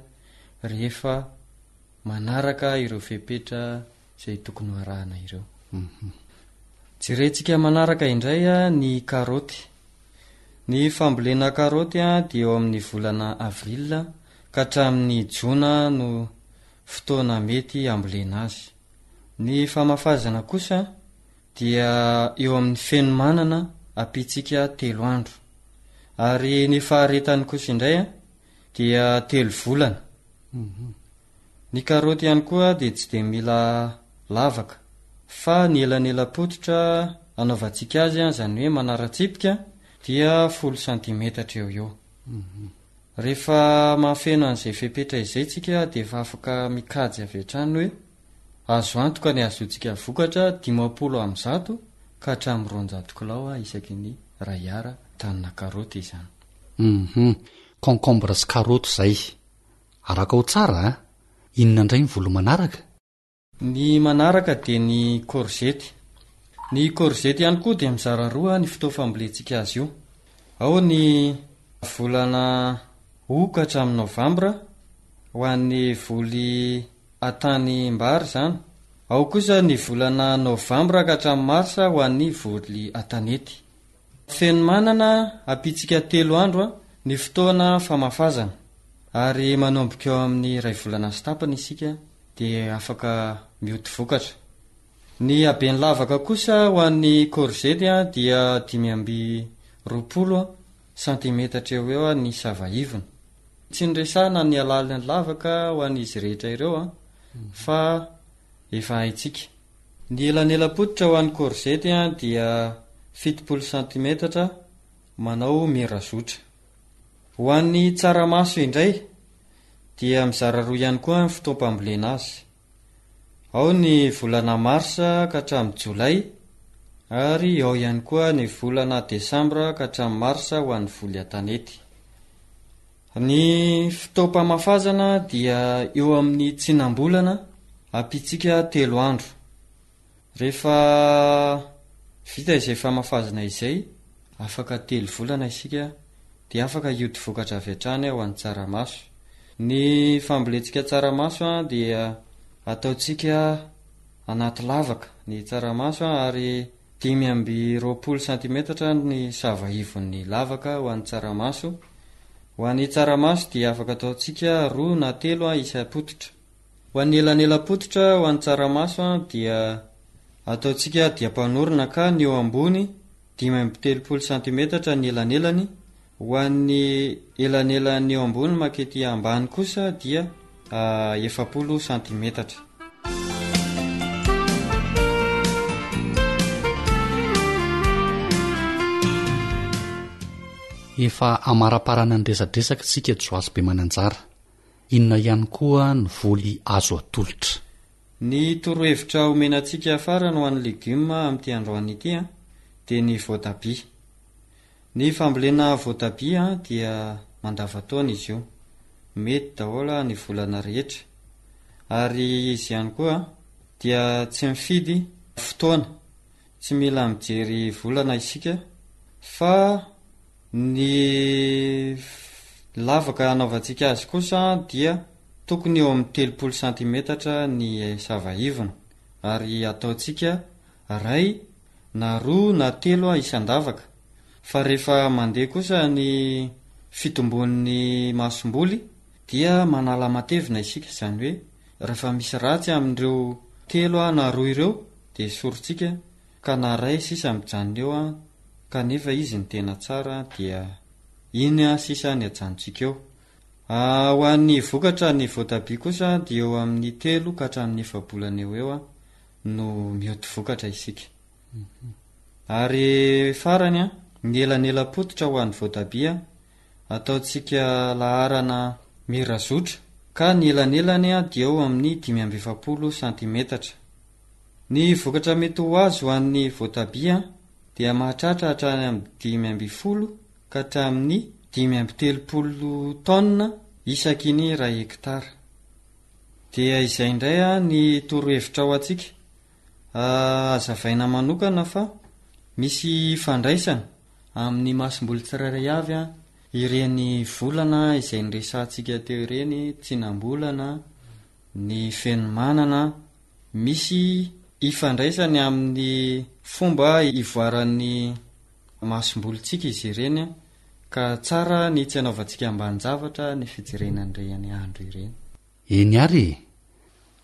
rehefa manaraka ireo fepetra izay tokony hoarahana ireo. Jerentsika manaraka indray a ny karaoty. Ny fambolena karaoty a dia eo amin'ny volana avril ka hatramin'ny jona no fotoana mety ambolena azy. Ny famafazana kosa dia eo amin'ny fenomanana ampitsika 3 andro. Ary ny faharetany kosa indray dia 3 volana. Ny karaoty ihany koa dia tsy dia mila lavaka, fa ny elanela-pototra anaovantsika azy izany hoe manaratsipika dia 10 cm eo eo. Rehefa mahafeno an'izay fepetra izay tsika dia efa afaka mikajy avy hatrany hoe azo antoka ny azotsika vokatra 50 ka hatramin'ny 200 kilao isaky ny rayara tanina karaoty izany. Concombre sy karaoty zay araka ho tsara a? Inona indray ny volo manaraka? Ny manaraka dia ny korzety. Ny korzety ihany koa dia mizara roa ny fotoa fambolentsika azy io. Ao ny volana oka hatramin'ny novambra ho an'ny voly atany mbary zany. Ao kosa ny volana novambra ka hatramin'ny marsa ho an'ny voly atanety. Fenomanana ampitsika 3 andro ny fotoana famafazana. Ary manomboka eo amin'ny 2 volana sy tapany isika dia afaka mihody vokatra. Ny habeny lavaka kosa ho an'ny korzety dia 520 cm eo eo ny savaivony. Tsy nresana ny alalany lavaka ho an'izy rehetra ireo fa efa haitsika. Ny elanela-pototra ho an'ny korzety dia 70 cm manao merazotra. Ho an'ny tsaramaso indray dia mizara roa ihany koa ny fotoam-pambolena azy. Ao ny volana marsa ka hatramin'ny jolay, ary ao ihany koa ny volana desambra ka hatramin'ny marsa ho an'ny voly atanety. Ny fotoam-pamafazana dia eo amin'ny tsinam-bolana ampitsika 3 andro. Rehefa vita izay famafazana izay, afaka 3 volana isika dia afaka hiody vokatra avy hatrany ho an'ny tsaramaso. Ny fambolentsika tsaramaso dia ataontsika anaty lavaka ny tsaramaso ary 520 cm ny savaivon'ny lavaka ho an'ny tsaramaso. Ho an'ny tsaramaso dia afaka ataontsika 2 na 3 isa-pototra. Ho an'ny elanela-pototra ho an'ny tsaramaso dia ataontsika diampanorina ka ny eo ambony 530 cm ny elanelany. Ho an'ny elanelany eo ambony makety ambany kosa dia 70 cm. Efa amaraparana ny resadresaka tsika Joasy be mananjara. Inona ihany koa ny voly azo atolotra? Ny torohevitra omenantsika afara no an'ny legioma amin'ity androany ity dia ny voatabia. Ny fambolena voatabia dia mandavataona izy io, mety daholo ny volana rehetra. Ary izy ihany koa dia tsy mifidy fotoana, tsy mila mijery volana isika, fa ny lavaka anaovantsika azy kosa dia tokony eo amin'ny 30 cm ny savaivona, ary ataontsika 1 na 2 na 3 isan-davaka. Fa rehefa mandeha kosa ny fitombon'ny masomboly dia manala matevina isika, izany hoe rehefa misy ratsy amin'ireo 3 na 2 ireo dia sorontsika ka na 1 sisa mijanona eo kanefa izy ny tena tsara dia iny sisa ny ajanontsika eo. Ho an'ny vokatra ny voatabia kosa dia eo amin'ny 3 ka hatramin'ny 9 bolana eo eo no mihody vokatra isika. Ary farany ny elanela-pototra ho an'ny voatabia ataontsika laharana merazotra, ka ny elanelany dia eo amin'ny 520 cm. Ny vokatra mety ho azo ho an'ny voatabia dia mahatratra hatrany amin'ny 520 ka hatramin'ny 530 tonne isaky ny 1 hektara. Dia izay indray ny torohevitra ho antsika. Azavaina manokana fa misy fandraisana amin'ny masomboly tsirairay avy ireny volana izay niresantsika teo ireny, tsinam-bolana, ny fenomanana misy ifandraisany amin'ny fomba ivoaran'ny masombolontsika izy ireny ka tsara ny tsy anaovantsika ambany zavatra ny fijerenan'ireny andro ireny. Eny ary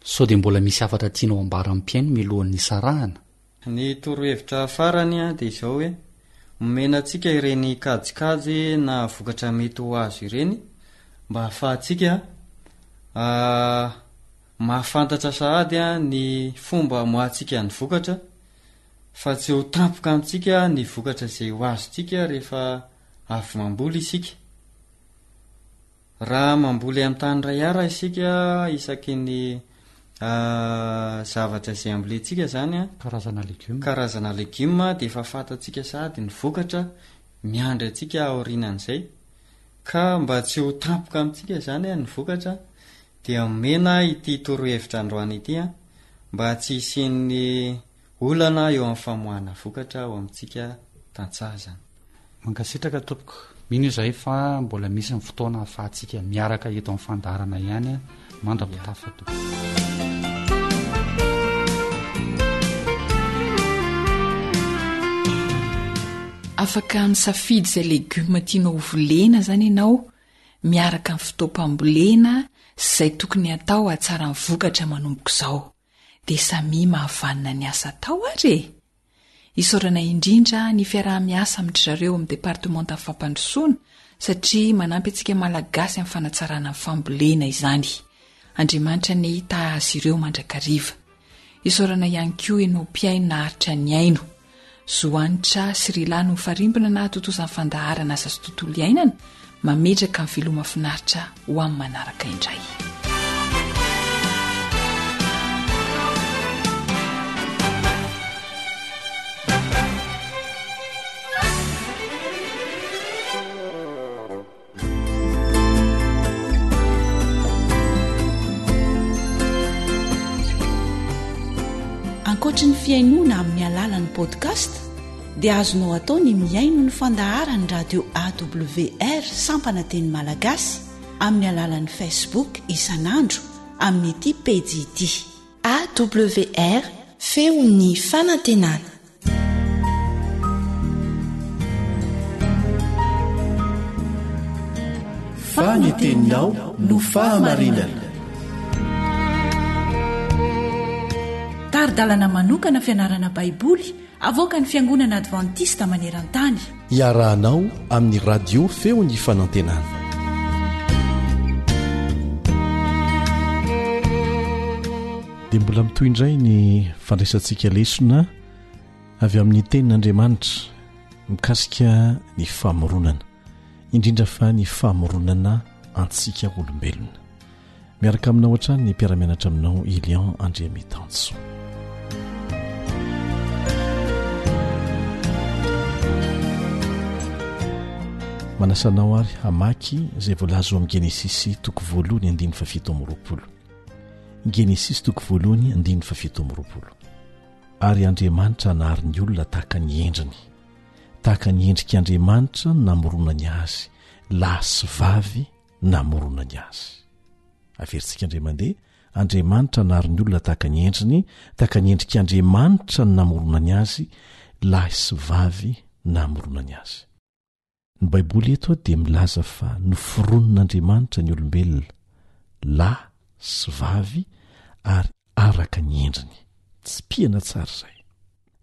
sao dia mbola misy afatra tianao ambara amin'ny mpiaino milohan'ny sarahana. Ny torohevitra farany dia izao hoe omenantsika ireny kajikajy na vokatra mety ho azo ireny mba hahafahantsika mahafantatra sahady ny fomba moatsika ny vokatra fa tsy ho tampoka amintsika ny vokatra izay ho azontsika rehefa avy mamboly isika. Raha mamboly amin'ny tany ray ara isika isaky ny zavatra izay ambolentsika zany karazana legioma dia efa fantatsika sahady ny vokatra miandry antsika aorinan'izay ka mba tsy ho tampoka amintsika zany ny vokatra dia omena ity torohevitra androany ity mba tsy isian'ny olana eo amin'ny famoahana vokatra ao amintsika tantsahazana. Mankasitraka tompoko mino izay fa mbola misy ny fotoana ahafahantsika miaraka eto amin'ny fandarana ihany mandra-pitafa tompoko. Afaka misafidy izay legioma tianao volena zany ianao miaraka amin'ny fotoam-pambolena izay tokony atao atsara ny vokatra manomboka izao dia samy mahavanina ny asa atao ary. Isaorana indrindra ny fiaraha-miasa amin'ny zareo amin'ny departemanta amin'ny fampandrosoana satria manampy antsika malagasy amin'ny fanatsarana ny fambolena izany. Andriamanitra ny hita azy ireo mandrakariva. Isaorana ihany koa ianao mpiaino na haritra ny aino. Zoanitra Sirila no farimbona na totosan'ny fandaharana asa sy tontolo iainana mametraka amin'ny veloma finaritra ho amin'ny manaraka indray. Ankoatra ny fiainoana amin'ny alalan'ny podcast dia azonao atao ny miaino ny fandaharany radio AWR sampana teny malagasy amin'ny alalan'ny Facebook isanandro amin'ny ity pejy ity AWR feon'ny fanantenana. Faneteninao no fahamarinana. Taridalana manokana fianarana baiboly avoaka ny fiangonana advantista maneran-tany. Iarahanao amin'ny radio feon'ny fanantenana. Dia mbola mitoy indray ny fandraisantsika lesona avy amin'ny tenin'Andriamanitra mikasika ny famoronana, indrindra fa ny famoronana antsika olombelona. Miaraka aminao hatrany ny mpiara-mianatra aminao Elian Andriamitanso. Manasanao ary hamaky izay voalazo amin'ny Genesisy toko voalohany 17:20. Genesisy toko voalohany 17:20. Ary Andriamanitra nahary ny olona tahaka ny endriny, tahaka ny endrik'Andriamanitra namoronany azy, lahy sy vavy namoronany azy. Averintsika indray mandeha, Andriamanitra nahary ny olona tahaka ny endriny, tahaka ny endrik'Andriamanitra namoronany azy, lahy sy vavy namoronany azy. Ny Baiboly eto dia milaza fa noforonon'Andriamanitra ny olombelona lahy sy vavy ary araka ny endriny. Tsy piana tsara izay.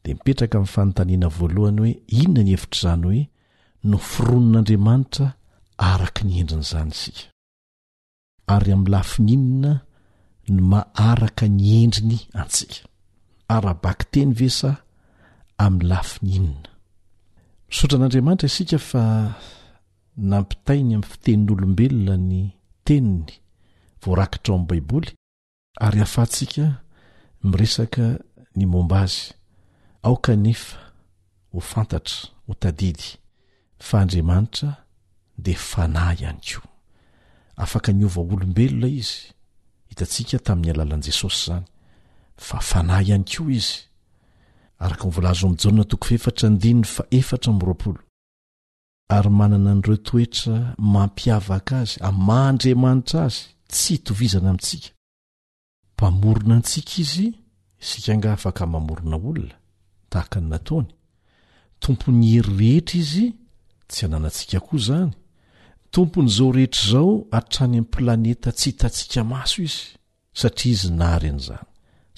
Dia mipetraka amin'ny fanontaniana voalohany hoe inona ny hevitra izany hoe noforonon'Andriamanitra araka ny endriny izany isika. Ary amin'ny lafininona no maharaka ny endriny antsika. Arabaky teny vesa amin'ny lafininona. Misaotra an'Andriamanitra isika fa nampitainy amin'ny fitenin'olombelona ny teniny voarakitra ao amin'ny Baiboly ary hahafahantsika miresaka ny momba azy. Ao kanefa ho fantatra, ho tadidy fa Andriamanitra dia fanahy ihany koa. Afaka niova olombelona izy, hitantsika tamin'ny alalan'i Jesosy izany, fa fanahy ihany koa izy. Araka ny voalazo amin'ny Jaona toko 4:4. Ary manana an'ireo toetra mampiavaka azy, amaha Andriamanitra azy, tsy hitovizana amintsika. Mpamorona antsika izy isika nga afaka mamorona olona tahaka ny nataony tompony hery rehetra izy tsy ananantsika koa zany tompony zao rehetra zao atrany amin'ny planeta tsy hitantsika maso izy satria izy nary an'izany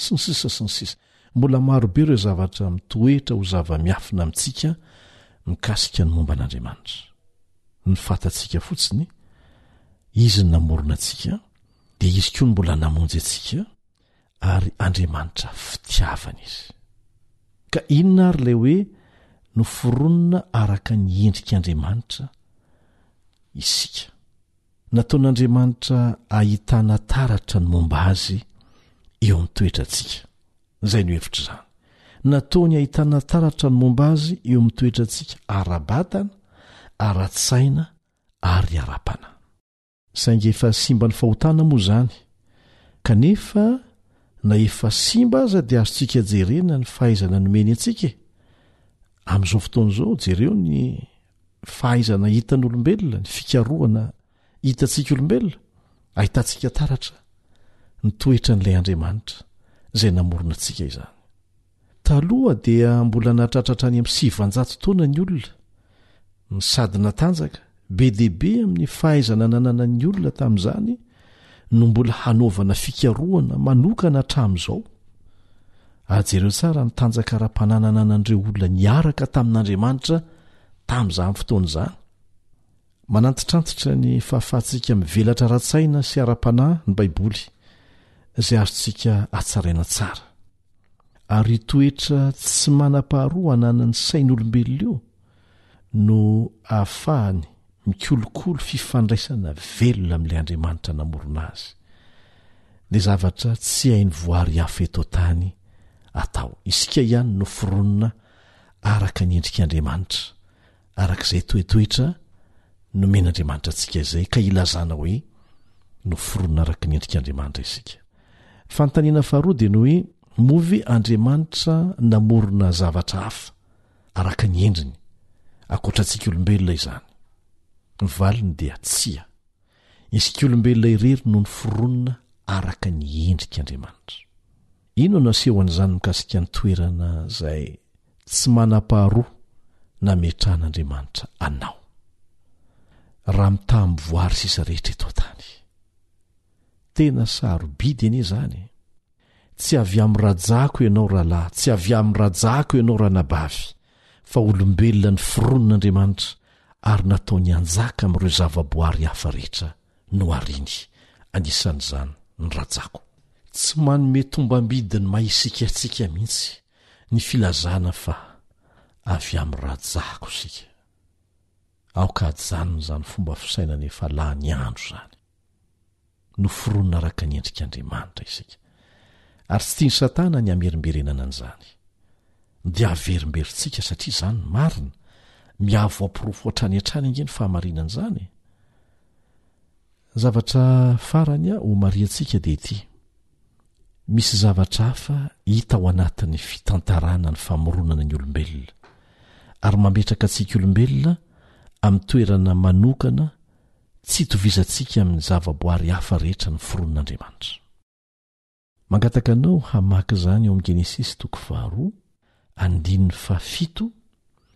sy ny sisa sy ny sisa mbola marobe ireo zavatra mitoetra ho zava-miafina amintsika mikasika ny momba an'Andriamanitra ny fatantsika fotsiny izy namorona antsika dia izy koa ny mbola namonjy antsika ary Andriamanitra fitiavana izy ka inona ary ilay hoe noforonina araka ny endrik'Andriamanitra isika nataon'Andriamanitra ahitana taratra ny momba azy eo amin'ny toetrantsika izay no hevitra izany nataony ahitana taratra ny momba azy eo amin'ny toetrantsika ara-batana ara-tsaina ary ara-pana saingy efa simba ny fahotana moa izany kanefa na efa simba aza dia azontsika jerena ny fahaizana nomeny antsika amin'izao fotoana izao jereo ny fahaizana hitan'olombelona ny fikarohana hitantsika olombelona ahitantsika taratra ny toetra n'ilay Andriamanitra izay namorona antsika izany taloha dia mbola natratratra any amin'ny 700 taona ny olona ny sady natanjaka be deaibe amin'ny fahaizana nanana ny olona tamin'izany no mbola hanaovana fikarohana manokana hatramin'izao ajereo tsara ny tanjaka ra-pananana an'ireo olona niaraka tamin'Andriamanitra tamin'izany fotoana izany manantitrantitra ny fahafahantsika mivelatra ra-tsaina sy ara-panahy ny baiboly izay azontsika atsaraina tsara ary toetra tsy manam-paharoa hananany sain'olombelona io no ahafahany mikolokolo fifandraisana velona amin'ilay Andriamanitra namorona azy dia zavatra tsy hainy voary hafa eto tany atao isika ihany no foronina araka ny endrik'Andriamanitra arak'izay toetoetra nomen'Andriamanitra antsika izay ka ilazana hoe no foronina araka ny endrik'Andriamanitra isika fanontaniana faharoa dia no hoe movy Andriamanitra namorona zavatra hafa araka ny endriny akoatrantsika olombelona izany ny valiny dia tsia isika olombelona irery no ny foronina araka ny endrik'Andriamanitra ino no aseho an'izany mikasika ny toerana izay tsy manam-paharoa nametrahan'Andriamanitra anao raha mitamboary sisa rehetra eto tany tena sarobidy anie zany tsy avy amin'ny rajako ianao rahalahy tsy avy amin'ny rajako ianao ranabavy fa olombelona ny foronon'Andriamanitra ary nataony anjaka amin'ireo zavaboary hafa rehetra no ariny anisan'izany ny rajako tsy manome tombam-bidiny mahisika antsika mihitsy ny filazana fa avy amin'ny rajako sika aoka ajanona izany fomba fisainana efa lany andro zany no foronina araka ny endrik'Andriamanitra isika ary tsy tiany Satana ny amerimberenana an'izany dia averimberintsika satria izany marina miavo ampirofo hatrany hatrany ange ny fahamarinan'izany zavatra farany ho mariantsika dia ity misy zavatra hafa hita ao anatin'ny fitantarana ny famoronana ny olombelona ary mametraka antsika olombelona amin'ny toerana manokana tsy tovizantsika amin'ny zavaboary hafa rehetra ny foronon'Andriamanitra mangataka anao hamaky izany eo amin'ny Genesis 2 andininy 7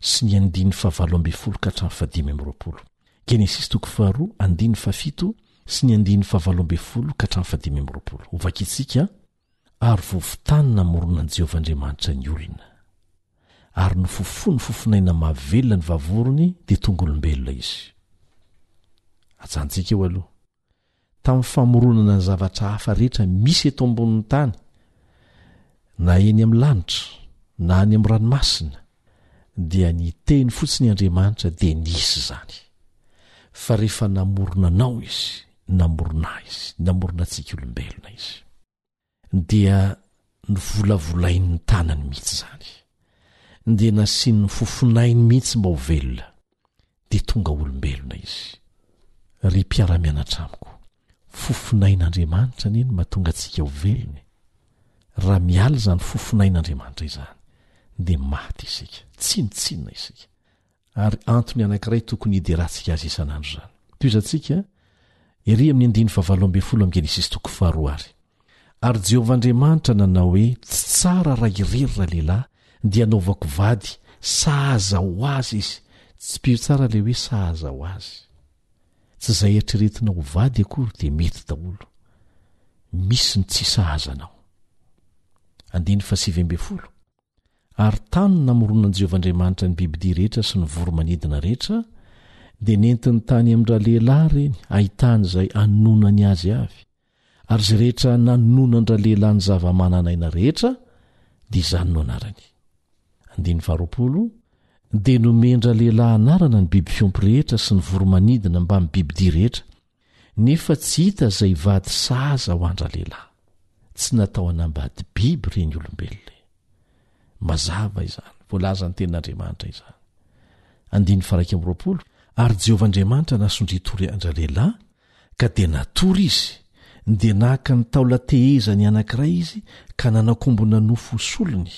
sy ny andininy 17 ka hatramin'ny 15 Genesis 2 andininy 7 sy ny andininy 17 ka hatramin'ny 15 hovakitsika ary vovotany namoronan'i Jehovahandriamanitra ny olona ary nofofony fofonaina mahavelona ny vavorony dia tonga olombelona izy ajantsika eo aloha tamin'ny famoronana ny zavatra hafa rehetra misy eto ambonin'ny tany na eny amin'ny lanitra na any amin'ny ranomasina dia ny teny fotsiny Andriamanitra dia nisy izany fa rehefa namorona anao izy namorona izy namorona antsika olombelona izy dia novolavolainy ny tanany mihitsy izany dia nasiany ny fofonainy mihitsy mba ho velona dia tonga olombelona izy ry mpiara-mianatra amiko fofonain'Andriamanitra neny mahatonga antsika ho velona raha miala izany fofonain'Andriamanitra izany dia maty isika tsinitsinina isika ary antony anankiray tokony hideratsika azy isan'andro izany toy izantsika ery amin'ny 17 amin'ny Genesis 2 ary jehovah andriamanitra nanao hoe tsy tsara raha irery raha lehilahy dia anaovako vady sahaza ho azy izy. Tsy pio tsara le hoe sahaza ho azy. Tsy izay eritreretina ho vady akory dia mety daholo. Misy ny tsy sahazanao. 7 Ary tany namoronan'i Jehovah Andriamanitra ny bibidia rehetra sy ny voromanidina rehetra, dia nentiny tany amin'ndra lehilahy reny ahitany izay anonany azy avy. Ary izay rehetra nanonandra lehilahy ny zava-mananaina rehetra, dia izany no anarany. 20 Dia nomendra lehilahy anarana ny biby fiompy rehetra sy ny voromanidina mba amin'ny bibidia rehetra, nefa tsy hita izay vady sahaza ho andra lehilahy. Tsy natao hanambady biby reny olombelona. Mazava izany, voalaza ny tenin'Andriamanitra izany. 20 Ary Jehovah Andriamanitra nasondritory andra lehilahy, ka dia natory izy, dia naka ny taola tehezany anankiray izy ka nanakombona nofo solony.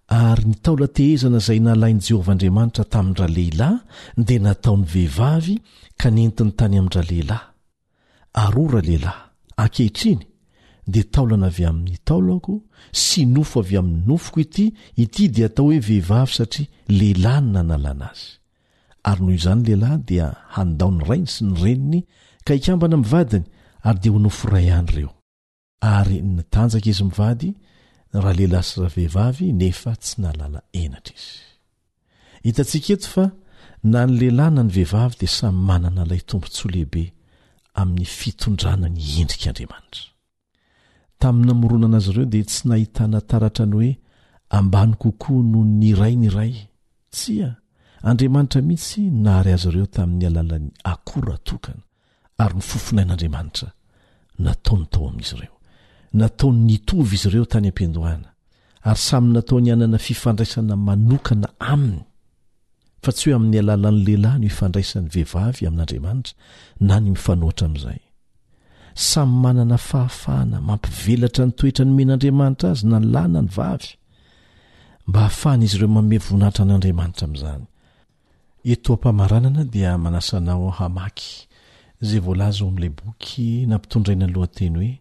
Ary ny taola tehezana izay nalain'i Jehovah Andriamanitra tamindra lehilahy dia nataony vehivavy ka nentiny tany amindra lehilahy. Ary ora lehilahy, ankehitriny dia taolana avy amin'ny taolako sy nofo avy amin'ny nofoko ity dia atao hoe vehivavy satria lehilahy no nanalana azy. Ary noho izany lehilahy dia handao ny rainy sy ny reniny ka hikambana amin'ny vadiny ary dia ho nofo ray ihany ireo. Ary nitanjaka izy mivady raha lehilahy sy raha vehivavy nefa tsy nalala enatra izy. Hitantsika eto fa na ny lehilahy na ny vehivavy dia samy manana ilay tombontsoa lehibe amin'ny fitondrana ny endrik'Andriamanitra. Tamin'ny namoronana azy ireo dia tsy nahitana taratra ny hoe ambany kokoa noho ny iray ny iray. Tsia, Andriamanitra mihitsy nahary azy ireo tamin'ny alalan'ny akora tokana, ary ny fofonain'Andriamanitra nataony tao amin'izy ireo. Nataony nitovy izy ireo tany am-piandohana, ary samy nataony hanana fifandraisana manokana aminy. Fa tsy hoe amin'ny alalan'ny lehilahy no ifandraisan'ny vehivavy amin'Andriamanitra na ny mifanoatra amin'izay. Samy manana fahafahana mampivelatra ny toetra ny men'Andriamanitra azy na ny lahy na ny vavy, mba hahafahan'izy ireo manome voninahitra an'Andriamanitra amin'izany. Eto am-pamaranana dia manasanao hamaky izay voalaza ao amin'ilay boky nampitondraina ny lohateny hoe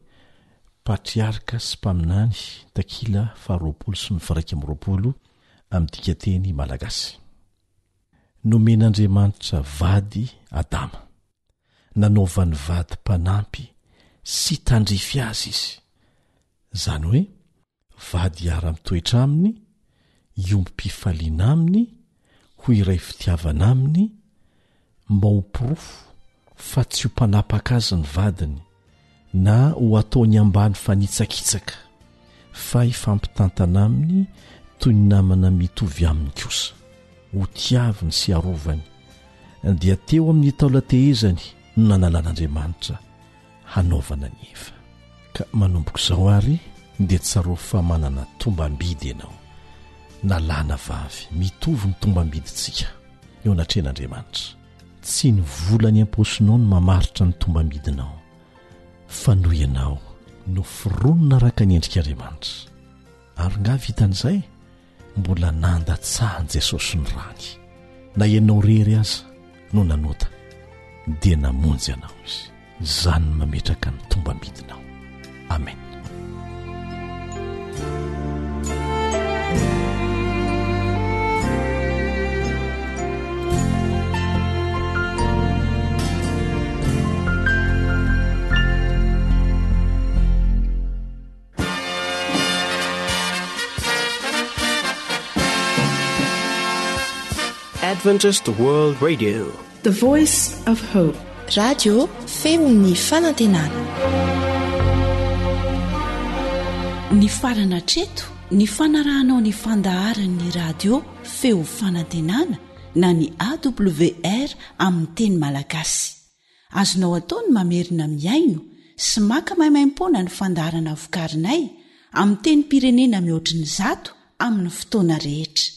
Patriarka sy Mpaminany, takila 220 amin'ny dikateny malagasy. Nomen'Andriamanitra vady Adama, nanaovany vady mpanampy sy tandrify azy izy. Zany hoe vady ara-mitoetra aminy, iompim-pifaliana aminy, ho iray fitiavana aminy, mba ho porofo fa tsy ho mpanapaka azy ny vadiny, na ho ataony ambany fanitsakitsaka, fa hifampitantana aminy toy ny namana mitovy aminy kosa, ho tiaviny sy arovany, dia teo amin'ny taola tehezany no nanalan'Andriamanitra hanaovana ny efa. Ka manomboka izao ary dia tsaro fa manana tombam-bidy ianao, nalana vavy mitovy ny tombam-bidintsika eo anatrehan'Andriamanitra. Tsy ny volany am-posinao no mamaritra ny tombam-bidinao, fa noho ianao no fironona araka ny endrik'Andriamanitra. Ary nga vitan'izay mbola nandatsahany Jesosy ny rany, na ianao rery aza no nanota dia namonjy ianao izy, izany mametraka ny tombam-bidinao. Amen. Adventist World Radio, The Voice of Hope. Radio feon'ny fanantenana. Ny farana treto, ny fanarahanao ny fandaharan'ny radio feo fanantenana na ny AWR amin'ny teny malagasy. Azonao ataony mamerina miaino sy maka maimaim-pona ny fandaharana vokarinay amin'ny teny pirenena mihoatriny 100 amin'ny fotoana rehetra.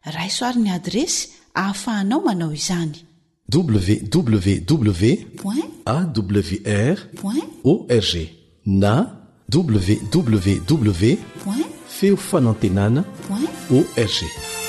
Raisoaryn'ny adresy ahafahanao manao izany: www.awr.org na www.feofanantenana.org.